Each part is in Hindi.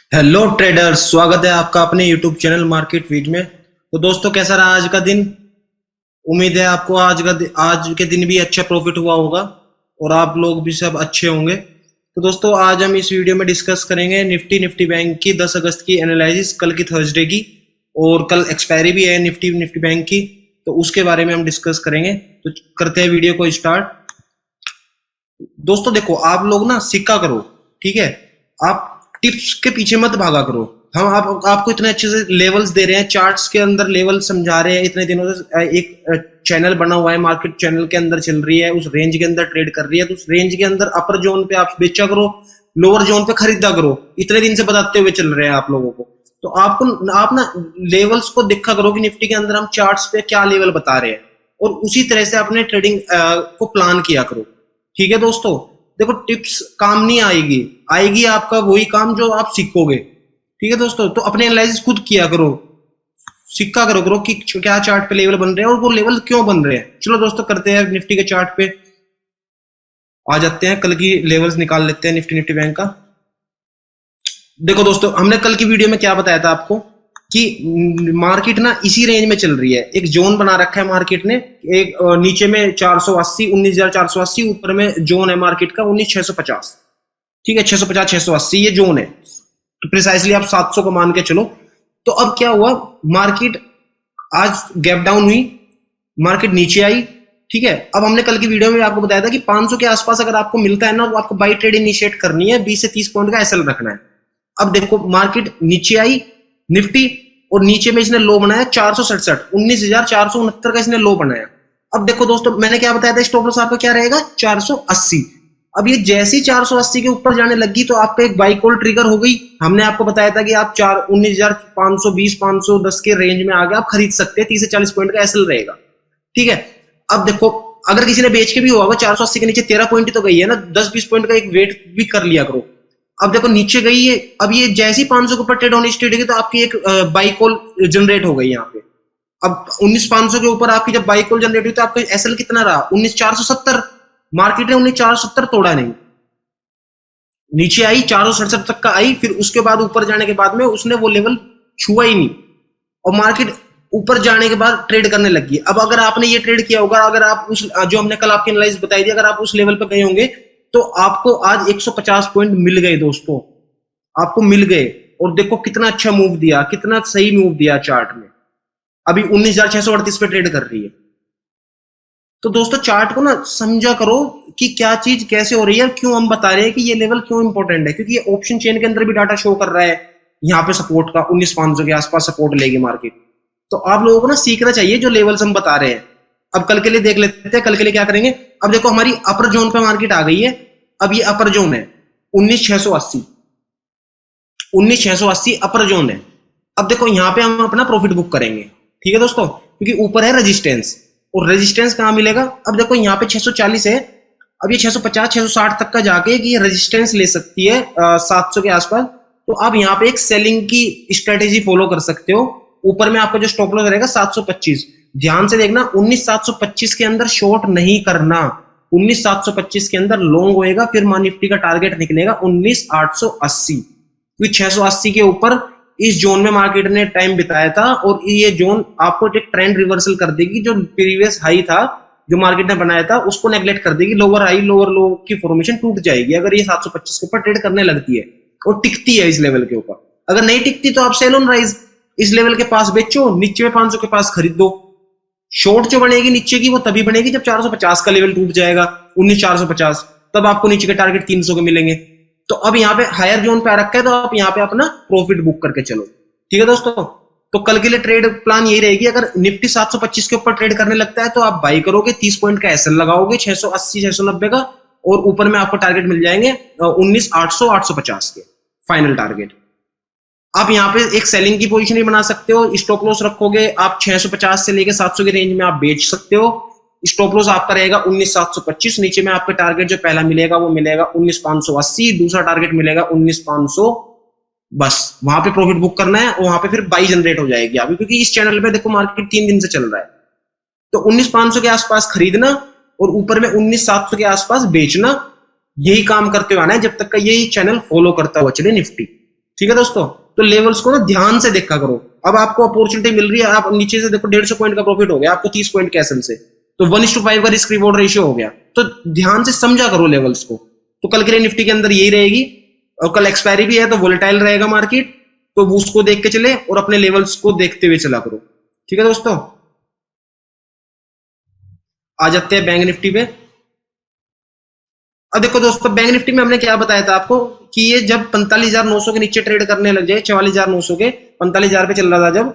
हेलो ट्रेडर्स, स्वागत है आपका अपने यूट्यूब चैनल मार्केट वीज में। तो दोस्तों, कैसा रहा आज का दिन? उम्मीद है आपको आज के दिन भी अच्छा प्रॉफिट हुआ होगा और आप लोग भी सब अच्छे होंगे। तो दोस्तों, आज हम इस वीडियो में डिस्कस करेंगे निफ्टी बैंक की 10 अगस्त की एनालिसिस, कल की थर्सडे की, और कल एक्सपायरी भी है निफ्टी बैंक की, तो उसके बारे में हम डिस्कस करेंगे। तो करते हैं वीडियो को स्टार्ट। दोस्तों देखो, आप लोग ना सिक्का करो, ठीक है? आप टिप्स के पीछे मत भागा करो। हम आपको इतने अच्छे से लेवल्स दे रहे हैं, चार्ट्स के अंदर लेवल समझा रहे हैं, इतने दिनों से एक चैनल बना हुआ है, मार्केट चैनल के अंदर चल रही है, उस रेंज के अंदर ट्रेड कर रही है, तो उस रेंज के अंदर अपर जोन पे आप बेचा करो, लोअर जोन पे खरीदा करो। इतने दिन से बताते हुए चल रहे हैं आप लोगों को। तो आप ना लेवल्स को देखा करो कि निफ्टी के अंदर हम चार्ट्स पे क्या लेवल बता रहे हैं, और उसी तरह से अपने ट्रेडिंग को प्लान किया करो। ठीक है दोस्तों, देखो टिप्स काम नहीं आएगी, आएगी आपका वही काम जो आप सीखोगे। ठीक है दोस्तों, तो अपने एनालिसिस खुद किया करो, सीखा करो कि क्या चार्ट पे लेवल बन रहे हैं और वो लेवल क्यों बन रहे हैं। चलो दोस्तों, करते हैं निफ्टी के चार्ट पे आ जाते हैं, कल की लेवल्स निकाल लेते हैं निफ्टी बैंक का। देखो दोस्तों, हमने कल की वीडियो में क्या बताया था आपको कि मार्केट ना इसी रेंज में चल रही है। एक जोन बना रखा है मार्केट ने, एक नीचे में 480 19,480, ऊपर में जोन है मार्केट का 19,650। ठीक है, 650 680 ये जोन है, तो प्रिसाइसली आप 700 को मान के चलो। तो अब क्या हुआ, मार्केट आज गैप डाउन हुई, मार्केट नीचे आई। ठीक है, अब हमने कल की वीडियो में आपको बताया था कि 500 के आसपास अगर आपको मिलता है ना, तो आपको बाई ट्रेड इनिशिएट करनी है, 20 से 30 पॉइंट का एसएल रखना है। अब देखो, मार्केट नीचे आई निफ्टी, और नीचे में इसने लो बनाया 467, 19,469 का इसने लो बनाया। अब देखो दोस्तों, मैंने क्या बताया था, स्टॉप लॉस आपका क्या रहेगा 480। अब ये जैसी 480 के ऊपर जाने लगी तो आपका एक बाई कॉल ट्रिगर हो गई। हमने आपको बताया था कि आप 19,520 510 के रेंज में आगे आप खरीद सकते हैं, 30 से 40 पॉइंट का एसएल रहेगा। ठीक है, अब देखो, अगर किसी ने बेच के भी होगा 480 के नीचे 13 पॉइंट ही तो गई है ना, 10-20 पॉइंट का एक वेट भी कर लिया करो। अब देखो नीचे गई है, अब ये जैसी 500 के ऊपर ट्रेड होनी स्टार्ट होगी तो आपकी एक बाई कॉल जनरेट हो गई यहाँ पे। अब 19,500 के ऊपर आपकी जब बाई कॉल जनरेट हुई तो आपका एसएल कितना रहा, 19,470। मार्केट ने 19,470 तोड़ा नहीं, नीचे आई 467 तक का आई, फिर उसके बाद ऊपर जाने के बाद में उसने वो लेवल छुआ ही नहीं, और मार्केट ऊपर जाने के बाद ट्रेड करने लगी। अब अगर आपने ये ट्रेड किया होगा, अगर आप उस जो हमने कल आपकी एनालिसिस बताई थी, अगर आप उस लेवल पर गए होंगे तो आपको आज 150 पॉइंट मिल गए दोस्तों, आपको मिल गए। और देखो कितना अच्छा मूव दिया, कितना सही मूव दिया चार्ट में। अभी 19,638 पे ट्रेड कर रही है। तो दोस्तों, चार्ट को ना समझा करो कि क्या चीज कैसे हो रही है, क्यों हम बता रहे हैं कि ये लेवल क्यों इंपॉर्टेंट है, क्योंकि ये ऑप्शन चेन के अंदर भी डाटा शो कर रहा है। यहाँ पे सपोर्ट का 19,500 के आसपास सपोर्ट लेगी मार्केट। तो आप लोगों को ना सीखना चाहिए जो लेवल्स हम बता रहे हैं। अब कल के लिए देख लेते हैं, कल के लिए क्या करेंगे। अब देखो, हमारी अपर जोन पे मार्केट आ गई है। अब ये अपर जोन है 19,680, 19,680 अपर जोन है। अब देखो, यहाँ पे हम अपना प्रॉफिट बुक करेंगे। ठीक है दोस्तों, क्योंकि ऊपर है रेजिस्टेंस, और रेजिस्टेंस कहाँ मिलेगा। अब देखो, यहाँ पे 640 है, अब ये 650 660 तक का जाके ये रेजिस्टेंस ले सकती है 700 के आसपास। तो आप यहाँ पे एक सेलिंग की स्ट्रेटेजी फॉलो कर सकते हो। ऊपर में आपका जो स्टॉप लॉस रहेगा 725, ध्यान से देखना, 19,725 के अंदर शॉर्ट नहीं करना, 19,725 के अंदर लॉन्ग होएगा। फिर निफ्टी का टारगेट निकलेगा 19,880, क्योंकि 680 के ऊपर इस जोन में मार्केट ने टाइम बिताया था, और ये जोन आपको एक ट्रेंड रिवर्सल कर देगी। जो प्रीवियस हाई था जो मार्केट ने बनाया था उसको नेग्लेक्ट कर देगी, लोअर हाई लोअर लो की फॉर्मेशन टूट जाएगी अगर ये 725 के ऊपर ट्रेड करने लगती है और टिकती है इस लेवल के ऊपर। अगर नहीं टिकती तो आप सेल ऑन राइज, इस लेवल के पास बेचो, नीचे में 500 के पास खरीद दो। शॉर्ट जो बनेगी नीचे की वो तभी बनेगी जब 450 का लेवल टूट जाएगा, 19,450, तब आपको नीचे के टारगेट 300 के मिलेंगे। तो अब यहाँ पे हायर जोन पे आ रखा है, तो आप यहाँ पे अपना प्रॉफिट बुक करके चलो। ठीक है दोस्तों, तो कल के लिए ट्रेड प्लान यही रहेगी, अगर निफ्टी 725 के ऊपर ट्रेड करने लगता है तो आप बाई करोगे, 30 पॉइंट का एसएल लगाओगे 680 690 का, और ऊपर में आपको टारगेट मिल जाएंगे 19,800 850 के फाइनल टारगेट। आप यहाँ पे एक सेलिंग की पोजीशन भी बना सकते हो, स्टॉप लॉस रखोगे आप 650 से लेके 700 के रेंज में आप बेच सकते हो। स्टॉप लॉस आपका रहेगा 19,725, नीचे में आपका टारगेट जो पहला मिलेगा वो मिलेगा 19,580, दूसरा टारगेट मिलेगा 19,500। बस वहां पे प्रॉफिट बुक करना है, और वहां पे फिर बाई जनरेट हो जाएगी आपकी, क्योंकि इस चैनल पे देखो मार्केट 3 दिन से चल रहा है। तो 19,500 के आसपास खरीदना और ऊपर में 19,700 के आसपास बेचना, यही काम करते हुए आना है जब तक का यही चैनल फॉलो करता हुआ चले निफ्टी। ठीक है दोस्तों, तो लेवल्स को ना ध्यान से देखा करो। अब आपको अपॉर्चुनिटी मिल रही है, आप नीचे से देखो 150 पॉइंट का प्रॉफिट हो गया आपको 30 पॉइंट कैसल से, तो 1:5 का रिस्क रिवॉर्ड रेशियो हो गया। तो ध्यान से समझा करो लेवल्स को। तो कल के लिए निफ्टी के अंदर यही रहेगी, और कल एक्सपायरी भी है तो वोलेटाइल रहेगा मार्केट, तो उसको देख के चले और अपने लेवल्स को देखते हुए चला करो। ठीक है दोस्तों, आ जाते हैं बैंक निफ्टी पे। अब देखो दोस्तों, बैंक निफ्टी में हमने क्या बताया था आपको कि ये जब 45,900 के नीचे ट्रेड करने लग जाए, 44,900 के 45,000 पे चल रहा था जब,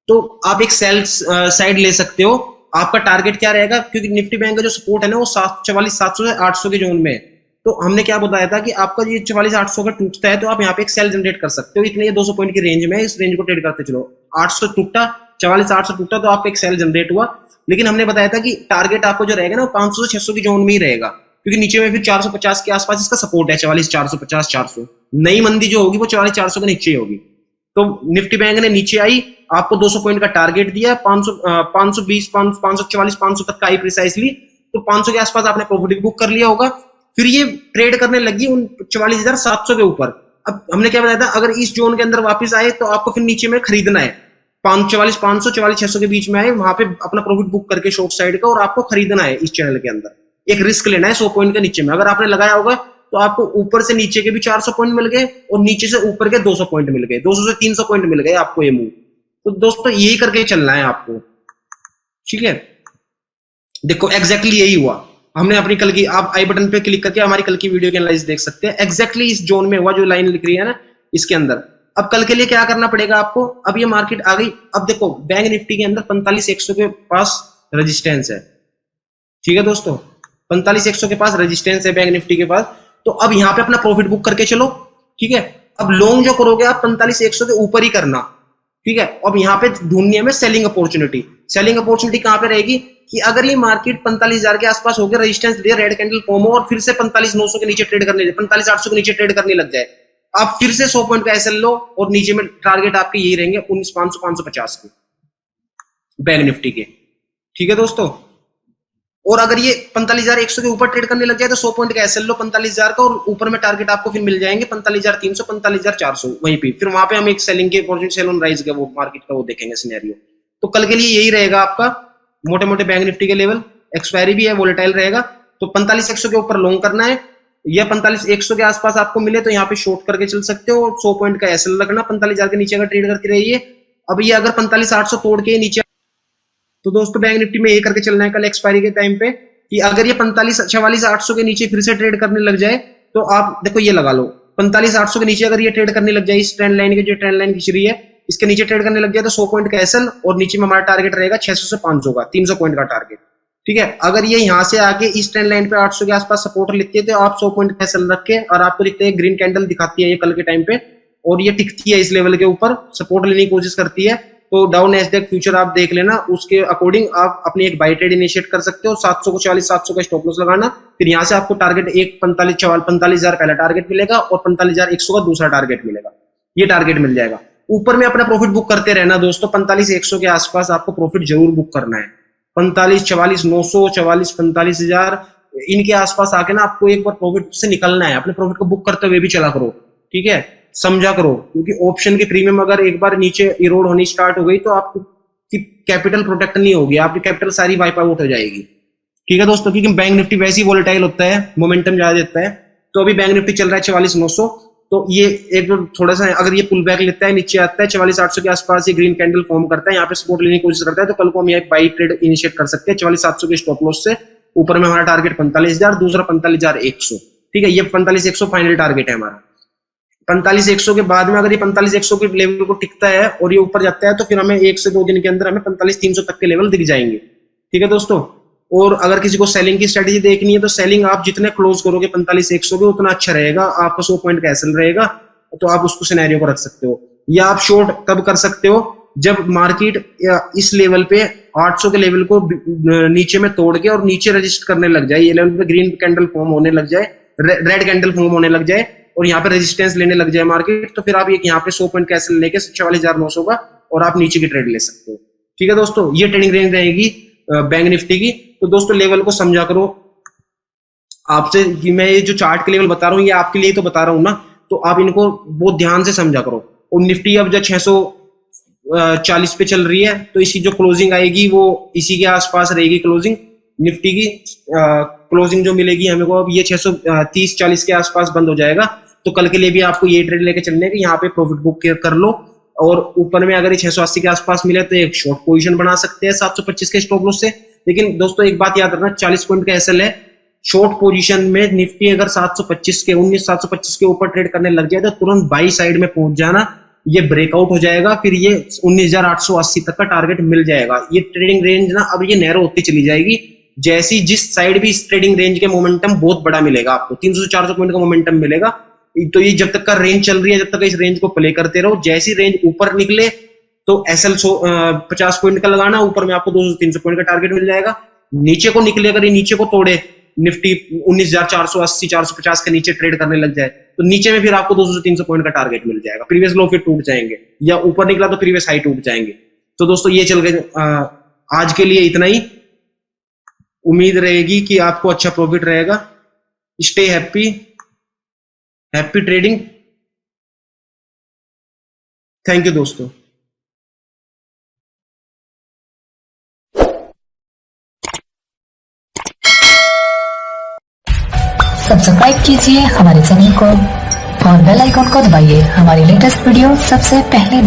तो आप एक सेल साइड ले सकते हो। आपका टारगेट क्या रहेगा, क्योंकि निफ्टी बैंक का जो सपोर्ट है ना वो 44,700 से 800 के जोन में है। तो हमने क्या बताया था कि आपका ये 44,800 का टूटता है तो आप यहाँ पे एक सेल जनरेट कर सकते हो, इतने 200 पॉइंट की रेंज में, इस रेंज को ट्रेड करते चलो। 800 टूटा, 44,800 टूटा तो आपका एक सेल जनरेट हुआ। लेकिन हमने बताया था कि टारगेट आपको जो रहेगा ना वो 500 से 600 की जोन में ही रहेगा, क्योंकि नीचे में फिर 450 के आसपास इसका सपोर्ट है। 44,450, 400 नई मंदी जो होगी वो 44,400 के नीचे ही होगी। तो निफ्टी बैंक ने नीचे आई, आपको 200 पॉइंट का टारगेट दिया, 520, 544, 500 तक का आई प्रिसाइसली, तो 500 के आसपास आपने प्रॉफिट बुक कर लिया होगा। फिर ये ट्रेड करने लगी उन 44,700 के ऊपर। अब हमने क्या बताया था, अगर इस जोन के अंदर वापस आए तो आपको फिर नीचे में खरीदना है, 44,500, 44,600 के बीच में आए, वहां पे अपना प्रॉफिट बुक करके शॉर्ट साइड का, और आपको खरीदना है इस चैनल के अंदर, एक रिस्क लेना है 100 पॉइंट के नीचे में। अगर आपने लगाया होगा तो आपको ऊपर से नीचे के भी 400 पॉइंट मिल गए और नीचे से ऊपर के 200 पॉइंट मिल गए, 200 से 300 पॉइंट मिल गए आपको ये मूव। तो दोस्तों यही करके चलना है आपको, ठीक है। देखो एग्जैक्टली यही हुआ, हमने अपनी कल की, आप आई बटन पे क्लिक करके हमारी कल की वीडियो की एनालिसिस देख सकते हैं। एग्जैक्टली इस जोन में हुआ जो लाइन लिख रही है ना इसके अंदर। अब कल के लिए क्या करना पड़ेगा आपको, अब ये मार्केट आ गई, अब देखो बैंक निफ्टी के अंदर 45,100 के पास रेजिस्टेंस है, ठीक है दोस्तों, 45,100 के पास रेजिस्टेंस है बैंक निफ्टी के पास। तो अब यहाँ पे अपना प्रॉफिट बुक करके चलो, ठीक है। अब लॉन्ग जो करोगे आप 45,100 के ऊपर ही करना, ठीक है। अब यहाँ पे ढूंढनी है हमें सेलिंग अपॉर्चुनिटी। सेलिंग अपॉर्चुनिटी कहां पे रहेगी कि अगर ये मार्केट 45,000 के आसपास होकर रेजिस्टेंस दे, रेड कैंडल फॉर्म हो और फिर से 45,900 के नीचे ट्रेड करने, 45,800 के नीचे ट्रेड करने लग जाए, आप फिर से 100 पॉइंट का एसएल लो और नीचे में टारगेट आपके यही रहेंगे 19,500, 550 के बैंक निफ्टी के, ठीक है दोस्तों। और अगर ये 45,100 के ऊपर ट्रेड करने लग जाए तो 100 पॉइंट का एसएल लो 45,000 का, और ऊपर में टारगेट आपको फिर मिल जाएंगे 45,300, 45,400 वहीं पे। फिर वहां पे हम एक सेलिंग के अपॉर्चुनिटी, सेल ऑन राइज का वो मार्केट का वो देखेंगे सिनेरियो। तो कल के लिए यही रहेगा आपका मोटे मोटे बैंक निफ्टी के लेवल। एक्सपायरी भी है, वोलेटाइल रहेगा, तो 45,100 के ऊपर लॉन्ग करना है, या 45,100 के आसपास आपको मिले तो यहाँ पे शॉर्ट करके चल सकते हो। 100 पॉइंट का एसएल रखना, 45,000 के नीचे अगर ट्रेड करते रहिए। अब ये अगर 45,800 तोड़ के नीचे, तो दोस्तों बैंक निफ्टी में ये करके चलना है कल एक्सपायरी के टाइम पे कि अगर ये 45,800 के नीचे फिर से ट्रेड करने लग जाए तो आप देखो ये लगा लो 45,800 के नीचे अगर ये ट्रेड करने लग जाए, इस ट्रेंड लाइन की जो ट्रेंड लाइन खिंच रही है इसके नीचे ट्रेड करने लग जाए तो 100 पॉइंट का एसएल, और नीचे में हमारा टारगेट रहेगा 600 से 500 का, 300 पॉइंट का टारगेट, ठीक है। अगर ये यहाँ से आके इस ट्रेंड लाइन पे 800 के आसपास सपोर्ट लिखती है तो आप 100 पॉइंट का एसएल रख के, और आपको दिखते हैं ग्रीन कैंडल दिखाती है ये कल के टाइम पे, और ये टिकती है इस लेवल के ऊपर, सपोर्ट लेने की कोशिश करती है, तो डाउन नैस्डैक फ्यूचर आप देख लेना, उसके अकॉर्डिंग आप अपनी एक बाई ट्रेड इनिशिएट कर सकते हो। 700 को 44,700 का स्टॉप लॉस लगाना, फिर यहाँ से आपको टारगेट एक 45,000 पहला टारगेट मिलेगा और 45,100 का दूसरा टारगेट मिलेगा, ये टारगेट मिल जाएगा। ऊपर में अपना प्रॉफिट बुक करते रहना दोस्तों, 45,100 के आसपास आपको प्रॉफिट जरूर बुक करना है। 45, 44,900, 44, 45,000 इनके आसपास आके ना आपको एक बार प्रॉफिट से निकलना है, अपने प्रॉफिट को बुक करते हुए भी चला करो, ठीक है, समझा करो, क्योंकि ऑप्शन के प्रीमियम अगर एक बार नीचे इरोड होनी स्टार्ट हो गई तो आपकी कैपिटल प्रोटेक्ट नहीं होगी, आपकी कैपिटल सारी वाइप आउट हो जाएगी, ठीक है दोस्तों। क्योंकि बैंक निफ्टी वैसे ही वोलेटाइल होता है, मोमेंटम ज्यादा देता है। तो अभी बैंक निफ्टी चल रहा है 44,900, तो ये एक थोड़ा सा अगर ये पुल बैक लेता है, नीचे आता है 44,800 के आसपास, ये ग्रीन कैंडल फॉर्म करता है, यहाँ पे सपोर्ट लेने की कोशिश करता है, तो कल को हम ये बाई ट्रेड इनिशिएट कर सकते हैं 44,700 के स्टॉप लॉस से। ऊपर में हमारा टारगेट 45,000, दूसरा 45,100, ठीक है, ये 45,100 फाइनल टारगेट है हमारा। 45,100 के बाद में अगर ये 45,100 के लेवल को टिकता है और ये ऊपर जाता है तो फिर हमें 1 से 2 दिन के अंदर हमें 45,300 तक के लेवल दिख जाएंगे, ठीक है दोस्तों। और अगर किसी को सेलिंग की स्ट्रेटेजी देखनी है तो सेलिंग आप जितने क्लोज करोगे 45,100 के उतना अच्छा रहेगा, आपका 100 पॉइंट का एसएल रहेगा, तो आप उसको सिनेरियो को रख सकते हो। या आप शॉर्ट कब कर सकते हो, जब मार्केट इस लेवल पे 800 के लेवल को नीचे में तोड़ के और नीचे रजिस्टर करने लग जाए, ये लेवल पे ग्रीन कैंडल फॉर्म होने लग जाए, रेड कैंडल फॉर्म होने लग जाए और यहाँ पे रेजिस्टेंस लेने लग जाए मार्केट, तो फिर आप यहाँ पे 100 पॉइंट कैसल लेके 44,900 का और आप नीचे की ट्रेड ले सकते हो, ठीक है दोस्तों। ये ट्रेडिंग रेंज रहेगी बैंक निफ्टी की। तो दोस्तों लेवल को समझा करो, आपसे मैं ये जो चार्ट के लेवल बता रहा हूँ ये आपके लिए तो बता रहा हूँ ना, तो आप इनको बहुत ध्यान से समझा करो। और निफ्टी अब जब 640 पे चल रही है तो इसकी जो क्लोजिंग आएगी वो इसी के आसपास रहेगी। क्लोजिंग निफ्टी की क्लोजिंग जो मिलेगी हमें को, अब ये 630-40 के आसपास बंद हो जाएगा। तो कल के लिए भी आपको ये ट्रेड लेके चलने के, यहाँ पे प्रॉफिट बुक कर लो। और ऊपर में अगर ये 680 के आसपास मिले तो एक शॉर्ट पोजीशन बना सकते हैं 725 के स्टॉप लॉस से। लेकिन दोस्तों एक बात याद रखना, 40 पॉइंट का एसएल है। शॉर्ट पोजीशन में निफ्टी अगर 725 के 19,725 के ऊपर ट्रेड करने लग जाए तो तुरंत बाई साइड में पहुंच जाना। ये ब्रेकआउट हो जाएगा, फिर ये 19,880 तक का टारगेट मिल जाएगा। ये ट्रेडिंग रेंज ना अब ये नैरो होती चली जाएगी। जैसी जिस साइड भी इस ट्रेडिंग रेंज के मोमेंटम बहुत बड़ा मिलेगा आपको, 300 से 400 पॉइंट का मोमेंटम मिलेगा। तो ये जब तक का रेंज चल रही है, जब तक इस रेंज को प्ले करते रहो। जैसी रेंज ऊपर निकले तो एसएल 50 पॉइंट का लगाना, ऊपर में आपको 200-300 पॉइंट का टारगेट मिल जाएगा। नीचे को निकले, अगर ये नीचे को तोड़े, निफ्टी 19,480-450 के नीचे ट्रेड करने लग जाए तो नीचे में फिर आपको 200 से 300 पॉइंट का टारगेट मिल जाएगा। प्रीवियस लो फिर टूट जाएंगे, या ऊपर निकला तो प्रीवियस हाई टूट जाएंगे। तो दोस्तों ये चल गए, आज के लिए इतना ही। उम्मीद रहेगी कि आपको अच्छा प्रॉफिट रहेगा। Stay happy, happy trading. Thank you दोस्तों। सब्सक्राइब कीजिए हमारे चैनल को और बेल आइकॉन को दबाइए हमारी लेटेस्ट वीडियो सबसे पहले